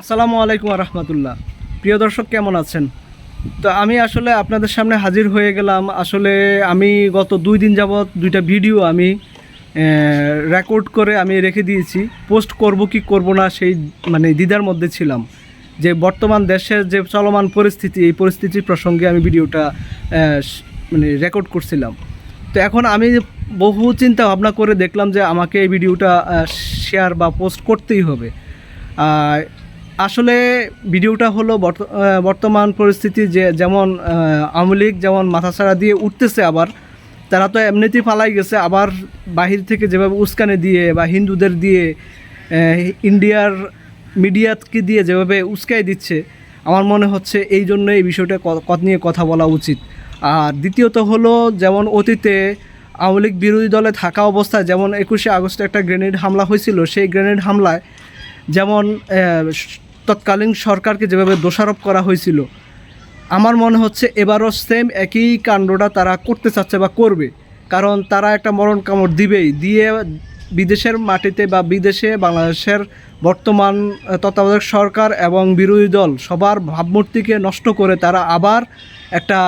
আসসালামু আলাইকুম রহমতুল্লাহ। প্রিয় দর্শক, কেমন আছেন? তো আমি আসলে আপনাদের সামনে হাজির হয়ে গেলাম। আসলে আমি গত 2 দিন যাবৎ 2টা ভিডিও আমি রেকর্ড করে আমি রেখে দিয়েছি। পোস্ট করব কি করব না সেই দ্বিধার মধ্যে ছিলাম, যে বর্তমান দেশের যে চলমান পরিস্থিতি, এই পরিস্থিতির প্রসঙ্গে আমি ভিডিওটা রেকর্ড করছিলাম। তো এখন আমি বহু চিন্তা ভাবনা করে দেখলাম যে আমাকে এই ভিডিওটা শেয়ার বা পোস্ট করতেই হবে। আসলে ভিডিওটা হলো বর্তমান পরিস্থিতি, যে যেমন আওয়ামী লীগ যেমন মাথাছাড়া দিয়ে উঠতেছে, আবার তারা তো এমনিতেই পালাই গেছে, আবার বাহির থেকে যেভাবে উস্কানি দিয়ে বা হিন্দুদের দিয়ে ইন্ডিয়ার মিডিয়াকে দিয়ে যেভাবে উস্কাই দিচ্ছে, আমার মনে হচ্ছে এই জন্য এই বিষয়টা নিয়ে কথা বলা উচিত। আর দ্বিতীয়ত হলো, যেমন অতীতে আওয়ামী লীগ বিরোধী দলে থাকা অবস্থায় যেমন 21শে আগস্টে একটা গ্রেনেড হামলা হয়েছিল, সেই গ্রেনেড হামলায় যেমন তৎকালীন সরকারকে যেভাবে দোষারোপ করা হয়েছিল, আমার মনে হচ্ছে এবারও সেম একই কাণ্ডটা তারা করতে চাচ্ছে বা করবে। কারণ তারা একটা মরণ কামড় দিবেই, দিয়ে বিদেশের মাটিতে বা বিদেশে বাংলাদেশের বর্তমান তত্ত্বাবধায়ক সরকার এবং বিরোধী দল সবার ভাবমূর্তিকে নষ্ট করে তারা আবার একটা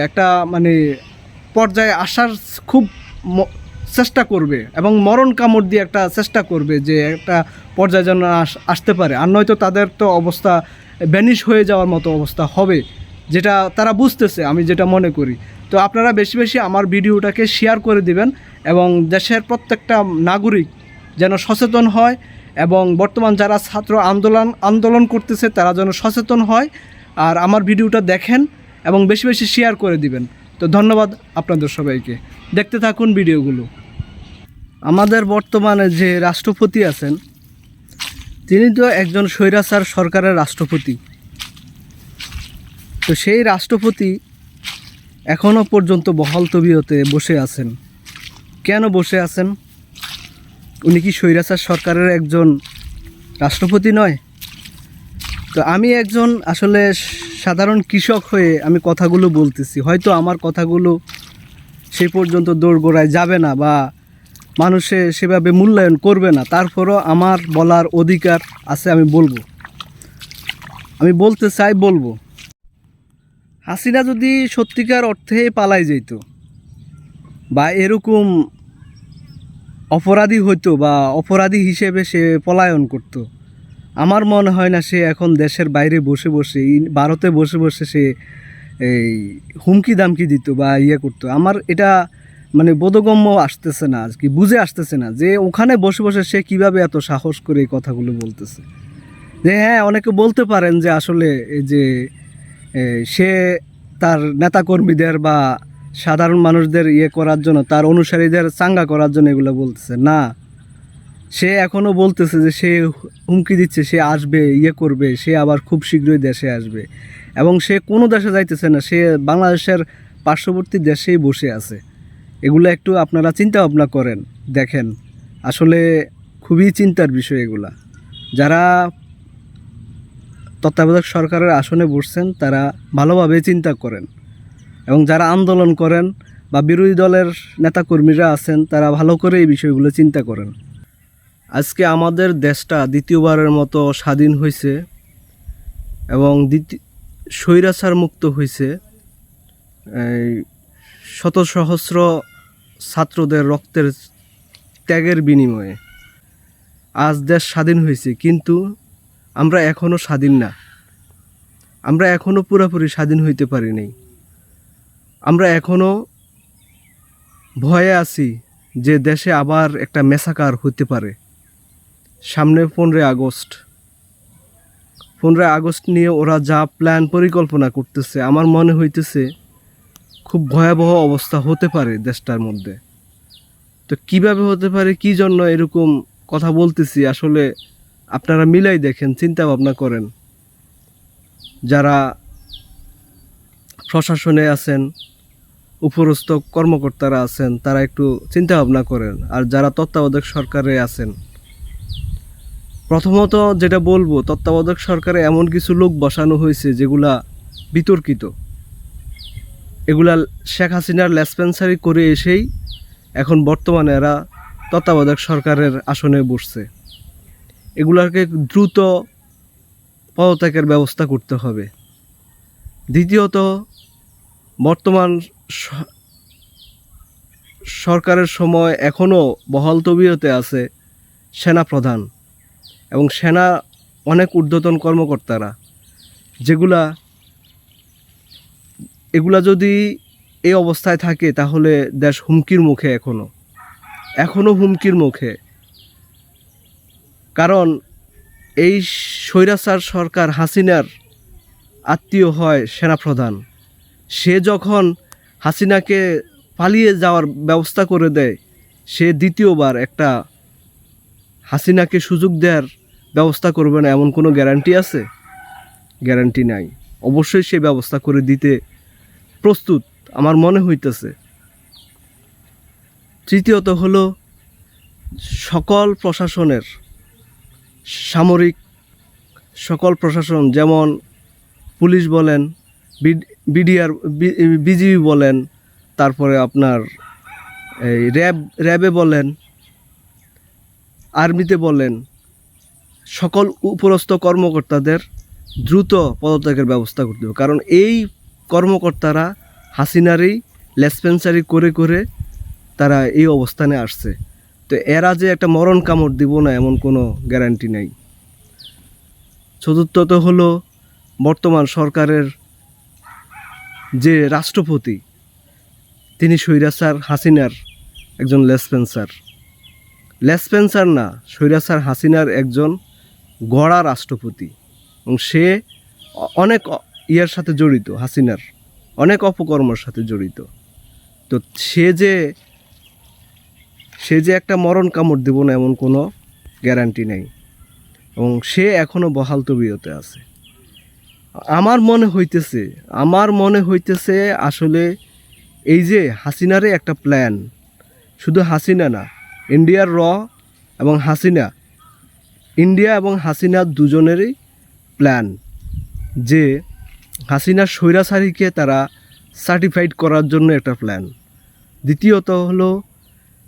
একটা পর্যায়ে আসার খুব চেষ্টা করবে, এবং মরণ কামড় দিয়ে একটা চেষ্টা করবে যে একটা পর্যায়ে যেন আসতে পারে। আর নয়তো তাদের তো অবস্থা ভ্যানিশ হয়ে যাওয়ার মতো অবস্থা হবে, যেটা তারা বুঝতেছে, আমি যেটা মনে করি। তো আপনারা বেশি বেশি আমার ভিডিওটাকে শেয়ার করে দিবেন, এবং দেশের প্রত্যেকটা নাগরিক যেন সচেতন হয়, এবং বর্তমান যারা ছাত্র আন্দোলন করতেছে তারা যেন সচেতন হয়, আর আমার ভিডিওটা দেখেন এবং বেশি বেশি শেয়ার করে দিবেন। তো ধন্যবাদ আপনাদের সবাইকে। দেখতে থাকুন ভিডিওগুলো। আমাদের বর্তমানে যে রাষ্ট্রপতি আছেন, তিনি তো একজন স্বৈরাচার সরকারের রাষ্ট্রপতি। তো সেই রাষ্ট্রপতি এখনও পর্যন্ত বহাল তবিয়তে বসে আছেন। কেন বসে আছেন? উনি কি স্বৈরাচার সরকারের একজন রাষ্ট্রপতি নয়? তো আমি একজন আসলে সাধারণ কৃষক হয়ে আমি কথাগুলো বলতেছি, হয়তো আমার কথাগুলো সেই পর্যন্ত দোরগোড়ায় যাবে না বা মানুষে সেভাবে মূল্যায়ন করবে না, তারপরও আমার বলার অধিকার আছে, আমি বলবো, আমি বলতে চাই, বলবো। হাসিনা যদি সত্যিকার অর্থে পালাই যেত বা এরকম অপরাধী হইতো বা অপরাধী হিসেবে সে পলায়ন করত, আমার মনে হয় না সে এখন দেশের বাইরে বসে বসে, ভারতে বসে বসে সে এই হুমকি দামকি দিত বা করতো। আমার এটা বোধগম্য আসতেছে না, আর কি বুঝে আসতেছে না যে ওখানে বসে বসে সে কিভাবে এত সাহস করে এই কথাগুলো বলতেছে। যে হ্যাঁ, অনেকে বলতে পারেন যে আসলে এই যে সে তার নেতাকর্মীদের বা সাধারণ মানুষদের করার জন্য, তার অনুসারীদের চাঙ্গা করার জন্য এগুলো বলতেছে না। সে এখনও বলতেছে যে সে হুমকি দিচ্ছে, সে আসবে, করবে, সে আবার খুব শীঘ্রই দেশে আসবে, এবং সে কোনো দেশে যাইতেছে না, সে বাংলাদেশের পার্শ্ববর্তী দেশেই বসে আছে। এগুলো একটু আপনারা চিন্তা ভাবনা করেন, দেখেন, আসলে খুবই চিন্তার বিষয় এগুলা। যারা তত্ত্বাবধায়ক সরকারের আসনে বসছেন তারা ভালোভাবে চিন্তা করেন, এবং যারা আন্দোলন করেন বা বিরোধী দলের নেতাকর্মীরা আছেন তারা ভালো করে এই বিষয়গুলো চিন্তা করেন। আজকে আমাদের দেশটা দ্বিতীয়বারের মতো স্বাধীন হয়েছে এবং স্বৈরাচার মুক্ত হয়েছে শত সহস্র ছাত্রদের রক্তের ত্যাগের বিনিময়ে। আজ দেশ স্বাধীন হয়েছে, কিন্তু আমরা এখনও স্বাধীন না, আমরা এখনও পুরোপুরি স্বাধীন হইতে পারি নাই। আমরা এখনও ভয়ে আছি যে দেশে আবার একটা মেসাকার হতে পারে। সামনে 15 আগস্ট নিয়ে ওরা যা প্ল্যান পরিকল্পনা করতেছে, আমার মনে হইতেছে খুব ভয়াবহ অবস্থা হতে পারে দেশটার মধ্যে। তো কিভাবে হতে পারে, কি জন্য এরকম কথা বলতেছি, আসলে আপনারা মিলাই দেখেন, চিন্তা ভাবনা করেন। যারা প্রশাসনে আছেন, উপরস্থ কর্মকর্তারা আছেন, তারা একটু চিন্তা ভাবনা করেন। আর যারা তত্ত্বাবধায়ক সরকারে আছেন, প্রথমত যেটা বলবো, তত্ত্বাবধায়ক সরকারে এমন কিছু লোক বসানো হয়েছে যেগুলা বিতর্কিত। এগুলা শেখ হাসিনার লেসপেন্সারি করে এসেই এখন বর্তমানে এরা তত্ত্বাবধায়ক সরকারের আসনে বসছে। এগুলোকে দ্রুত পদত্যাগের ব্যবস্থা করতে হবে। দ্বিতীয়ত, বর্তমান সরকারের সময় এখনও বহাল তবিয়তে আছে সেনাপ্রধান এবং সেনা অনেক ঊর্ধ্বতন কর্মকর্তারা, এগুলা যদি এই অবস্থায় থাকে তাহলে দেশ হুমকির মুখে, এখনও হুমকির মুখে। কারণ এই স্বৈরাচার সরকার হাসিনার আত্মীয় হয় সেনাপ্রধান। সে যখন হাসিনাকে পালিয়ে যাওয়ার ব্যবস্থা করে দেয়, সে দ্বিতীয়বার একটা হাসিনাকে সুযোগ দেওয়ার ব্যবস্থা করবে না এমন কোনো গ্যারান্টি আছে? গ্যারান্টি নাই। অবশ্যই সে ব্যবস্থা করে দিতে প্রস্তুত আমার মনে হইতেছে। তৃতীয়ত হলো সকল প্রশাসনের, সামরিক সকল প্রশাসন, যেমন পুলিশ বলেন, বিডিআর, বিজিবি বলেন, তারপরে আপনার এই র্যাবে বলেন, আর্মিতে বলেন, সকল উপরস্থ কর্মকর্তাদের দ্রুত পদত্যাগের ব্যবস্থা করতে হবে। কারণ এই কর্মকর্তারা হাসিনারই লেসপেন্সারি করে করে তারা এই অবস্থানে আসছে। তো এরা যে একটা মরণ কামড় দিব না এমন কোনো গ্যারান্টি নেই। চতুর্থত হলো বর্তমান সরকারের যে রাষ্ট্রপতি, তিনি স্বৈরাচার হাসিনার একজন লেসপেন্সার না, স্বৈরাচার হাসিনার একজন গড়া রাষ্ট্রপতি, এবং সে অনেক ইয়ার সাথে জড়িত, হাসিনার অনেক অপকর্মের সাথে জড়িত। তো সে যে একটা মরণ কামড় দেব না এমন কোনো গ্যারান্টি নেই, এবং সে এখনও বহাল তবিয়তে আছে। আমার মনে হইতেছে আসলে এই যে হাসিনারে একটা প্ল্যান, শুধু হাসিনা না, ইন্ডিয়া এবং হাসিনা দুজনেরই প্ল্যান, যে হাসিনার স্বৈরাচারীকে তারা সার্টিফাইড করার জন্য একটা প্ল্যান। দ্বিতীয়ত হলো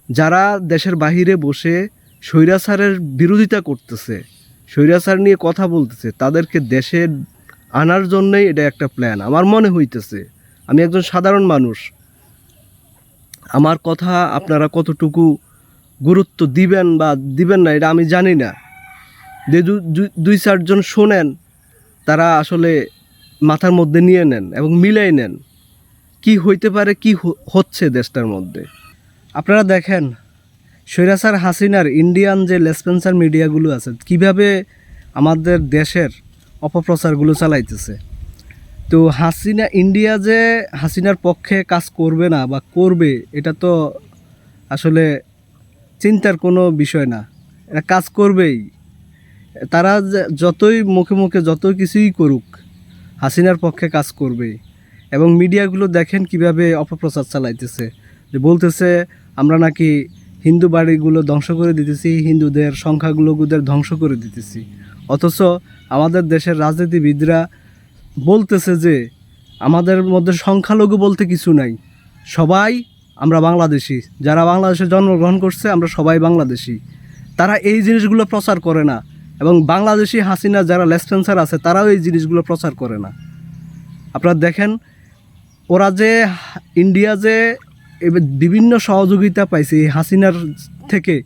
যারা দেশের বাহিরে বসে স্বৈরাচারের বিরোধিতা করতেছে, স্বৈরাচার নিয়ে কথা বলতেছে, তাদেরকে দেশে আনার জন্যই এটা একটা প্ল্যান আমার মনে হইতেছে। আমি একজন সাধারণ মানুষ, আমার কথা আপনারা কতটুকু গুরুত্ব দিবেন বা দিবেন না এটা আমি জানি না। যে দুই চারজন শোনেন, তারা আসলে মাথার মধ্যে নিয়ে নেন এবং মিলাই নেন কি হইতে পারে, কি হচ্ছে দেশটার মধ্যে। আপনারা দেখেন স্বৈরাচার হাসিনার ইন্ডিয়ান যে লেসপেন্সার মিডিয়াগুলো আছে কিভাবে আমাদের দেশের অপপ্রচারগুলো চালাইতেছে। তো ইন্ডিয়া যে হাসিনার পক্ষে কাজ করবে না বা করবে, এটা তো আসলে চিন্তার কোনো বিষয় না, এটা কাজ করবেই। তারা যতই মুখে মুখে যত কিছুই করুক, হাসিনার পক্ষে কাজ করবেই। এবং মিডিয়াগুলো দেখেন কিভাবে অপপ্রচার চালাইতেছে, যে বলতেছে আমরা নাকি হিন্দু বাড়িগুলো ধ্বংস করে দিতেছি, হিন্দুদের সংখ্যাগুলোদের ধ্বংস করে দিতেছি। অথচ আমাদের দেশের রাজনীতিবিদরা বলতেছে যে আমাদের মধ্যে সংখ্যালঘু বলতে কিছু নাই, সবাই আমরা বাংলাদেশি, যারা বাংলাদেশে জন্মগ্রহণ করছে আমরা সবাই বাংলাদেশি। তারা এই জিনিসগুলো প্রচার করে না, এবং বাংলাদেশি হাসিনা যারা লেসপেন্সার আছে তারাও এই জিনিসগুলো প্রচার করে না। আপনারা দেখেন ওরা যে ইন্ডিয়া যে বিভিন্ন সহযোগিতা পাইছে এই হাসিনার থেকে,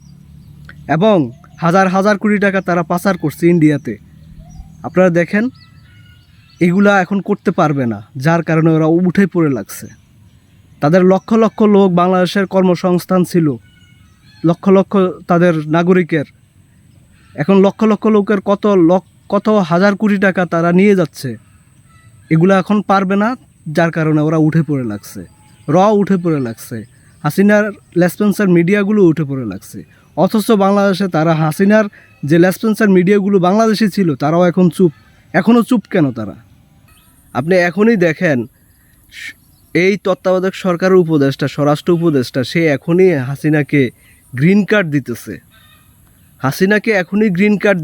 এবং হাজার হাজার কোটি টাকা তারা পাচার করছে ইন্ডিয়াতে। আপনারা দেখেন এগুলা এখন করতে পারবে না, যার কারণে ওরা উঠে পড়ে লাগছে। তাদের লক্ষ লক্ষ লোক বাংলাদেশের কর্মসংস্থান ছিল, লক্ষ লক্ষ তাদের নাগরিকের, এখন লক্ষ লক্ষ লোকের কত হাজার কোটি টাকা তারা নিয়ে যাচ্ছে। এগুলো এখন পারবে না, যার কারণে ওরা উঠে পড়ে লাগছে, উঠে পড়ে লাগছে। হাসিনার লেসপেন্সার মিডিয়াগুলো উঠে পড়ে লাগছে। অথচ বাংলাদেশে তারা হাসিনার যে লেসপেন্সার মিডিয়াগুলো বাংলাদেশে ছিল তারাও এখন চুপ। এখনও চুপ কেন তারা? আপনি এখনই দেখেন এই তত্ত্বাবধায়ক সরকারের উপদেষ্টা, স্বরাষ্ট্র উপদেষ্টা, সে এখনই হাসিনাকে গ্রিন কার্ড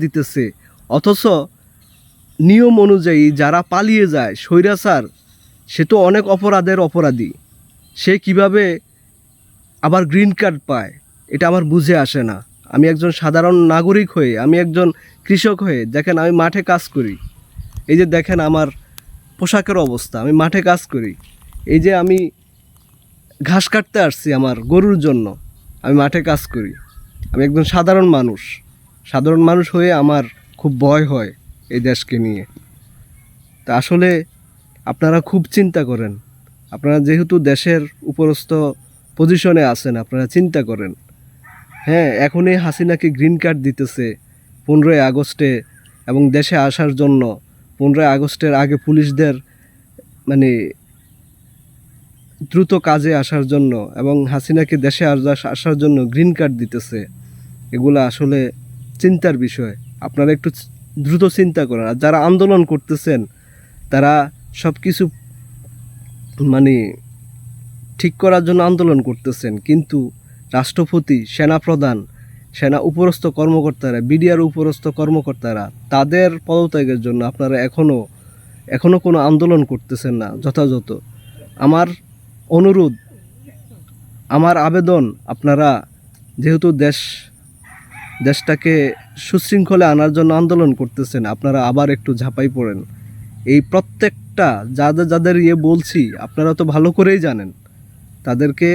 দিতেছে। অথচ নিয়ম অনুযায়ী যারা পালিয়ে যায়, স্বৈরাচার, সে তো অনেক অপরাধী, সে কিভাবে আবার গ্রিন কার্ড পায় এটা আমার বুঝে আসে না। আমি একজন সাধারণ নাগরিক হয়ে, আমি একজন কৃষক হয়ে, দেখেন আমি মাঠে কাজ করি, এই যে দেখেন আমার পোশাকের অবস্থা, আমি মাঠে কাজ করি, এই যে আমি ঘাস কাটতে আসছি আমার গরুর জন্য, আমি মাঠে কাজ করি, আমি একজন সাধারণ মানুষ। সাধারণ মানুষ হয়ে আমার খুব ভয় হয় এই দেশকে নিয়ে। তা আসলে আপনারা খুব চিন্তা করেন, আপনারা যেহেতু দেশের উপরস্থ পজিশনে আছেন, আপনারা চিন্তা করেন। হ্যাঁ, এখনই হাসিনাকে গ্রিন কার্ড দিতেছে 15ই আগস্টে, এবং দেশে আসার জন্য 15ই আগস্টের আগে পুলিশদের মানে দ্রুত কাজে আসার জন্য, এবং হাসিনাকে দেশে আসার জন্য গ্রিন কার্ড দিতেছে। এগুলো আসলে চিন্তার বিষয়। আপনারা একটু দ্রুত চিন্তা করেন। আর যারা আন্দোলন করতেছেন তারা সব কিছু মানে ঠিক করার জন্য আন্দোলন করতেছেন, কিন্তু রাষ্ট্রপতি, সেনাপ্রধান, সেনা উপরস্থ কর্মকর্তারা, বিডিআর উপরস্থ কর্মকর্তারা, তাদের পদত্যাগের জন্য আপনারা এখনও কোনো আন্দোলন করতেছেন না যথাযথ। আমার অনুরোধ, আমার আবেদন, আপনারা যেহেতু দেশটাকে সুশৃঙ্খলে আনার জন্য আন্দোলন করতেছেন, আপনারা আবার একটু ঝাঁপাই পড়েন। এই প্রত্যেকটা যাদের বলছি আপনারা তো ভালো করেই জানেন, তাদেরকে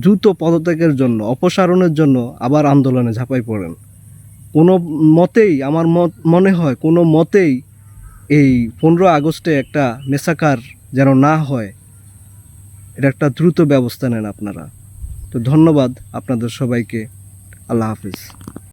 দ্রুত পদত্যাগের জন্য, অপসারণের জন্য আবার আন্দোলনে ঝাঁপাই পড়েন। কোনো মতেই আমার মনে হয় কোনো মতেই এই 15 আগস্টে একটা মেসাকার যেন না হয়, এটা একটা দ্রুত ব্যবস্থা নেন আপনারা। তো ধন্যবাদ আপনাদের সবাইকে। আল্লাহ হাফিজ।